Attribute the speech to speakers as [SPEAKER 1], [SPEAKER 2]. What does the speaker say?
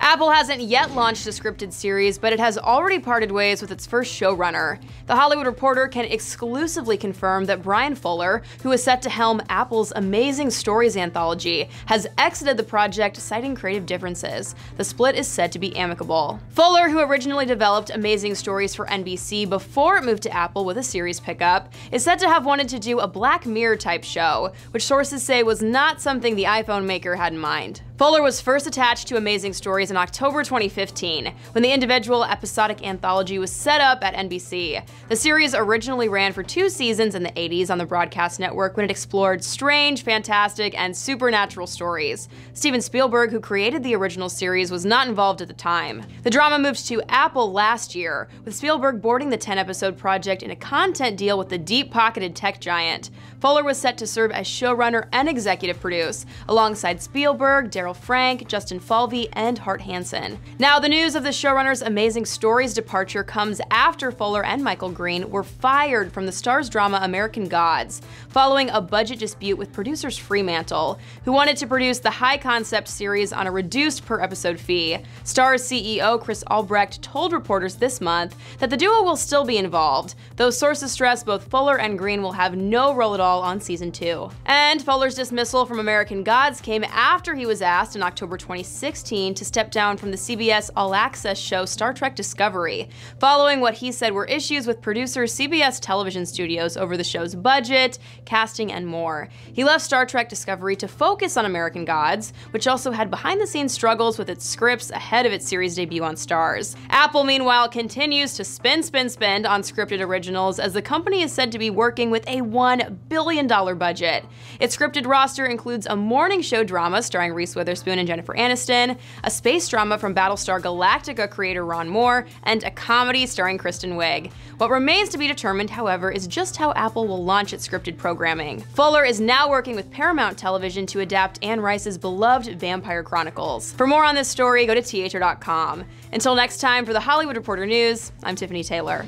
[SPEAKER 1] Apple hasn't yet launched a scripted series, but it has already parted ways with its first showrunner. The Hollywood Reporter can exclusively confirm that Bryan, who is set to helm Apple's Amazing Stories anthology, has exited the project, citing creative differences. The split is said to be amicable. Fuller, who originally developed Amazing Stories for NBC before it moved to Apple with a series pickup, is said to have wanted to do a Black Mirror-type show, which sources say was not something the iPhone maker had in mind. Fuller was first attached to Amazing Stories in October 2015, when the individual episodic anthology was set up at NBC. The series originally ran for 2 seasons in the 80s on the broadcast network when it explored strange, fantastic, and supernatural stories. Steven Spielberg, who created the original series, was not involved at the time. The drama moved to Apple last year, with Spielberg boarding the 10-episode project in a content deal with the deep-pocketed tech giant. Fuller was set to serve as showrunner and executive produce, alongside Spielberg, Daryl Frank, Justin Falvey, and Hart Hansen. Now, the news of the showrunner's Amazing Stories departure comes after Fuller and Michael Green were fired from the Starz drama American Gods, following a budget dispute with producers Fremantle, who wanted to produce the high-concept series on a reduced per-episode fee. Starz CEO Chris Albrecht told reporters this month that the duo will still be involved, though sources stress both Fuller and Green will have no role at all on season 2. And Fuller's dismissal from American Gods came after he was asked in October 2016 to step down from the CBS all-access show Star Trek Discovery, following what he said were issues with producer CBS Television Studios over the show's budget, casting, and more. He left Star Trek Discovery to focus on American Gods, which also had behind-the-scenes struggles with its scripts ahead of its series debut on Starz. Apple, meanwhile, continues to spend on scripted originals, as the company is said to be working with a $1 billion budget. Its scripted roster includes a morning show drama starring Reese Witherspoon and Jennifer Aniston, a space drama from Battlestar Galactica creator Ron Moore, and a comedy starring Kristen Wiig. What remains to be determined, however, is just how Apple will launch its scripted programming. Fuller is now working with Paramount Television to adapt Anne Rice's beloved Vampire Chronicles. For more on this story, go to THR.com. Until next time, for the Hollywood Reporter News, I'm Tiffany Taylor.